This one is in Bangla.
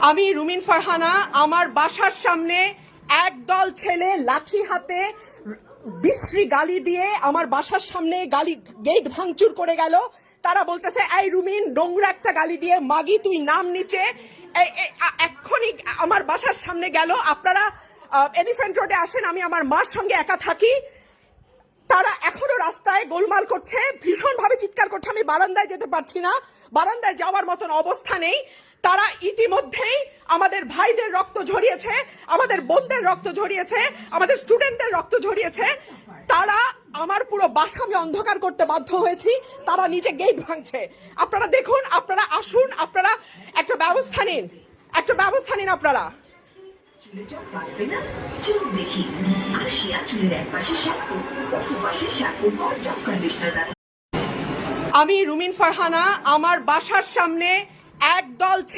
আমি রুমিন ফারহানা, আমার বাসার সামনে একদল ছেলে লাঠি হাতে বিশ্রী গালি দিয়ে আমার বাসার সামনে গেট ভাঙচুর করে গেল। তারা বলতেছে, এই রুমিন, নোংরা একটা গালি দিয়ে, মাগি তুই নাম নিচে। এক্ষুনি আমার বাসার সামনে গেল। আপনারা এলিফ্যান্ট রোডে আসেন, আমি আমার মার সঙ্গে একা থাকি। তারা এখনো রাস্তায় গোলমাল করছে, ভীষণ ভাবে চিৎকার করছে। আমি বারান্দায় যেতে পারছি না, বারান্দায় যাওয়ার মতন অবস্থা নেই। তারা ইতিমধ্যেই আমাদের ভাইদের রক্ত ঝরিয়েছে, আমাদের বোনদের রক্ত ঝরিয়েছে, আমাদের স্টুডেন্টদের রক্ত ঝরিয়েছে। তারা আমার পুরো বাসা আমি অন্ধকার করতে বাধ্য হয়েছি। তারা নিচে গেট ভাঙছে। আপনারা দেখুন, আপনারা আসুন, আপনারা একটা ব্যবস্থা নিন, একটা ব্যবস্থা নিন আপনারা। আমি রুমিন ফারহানা, আমার বাসার সামনে একদল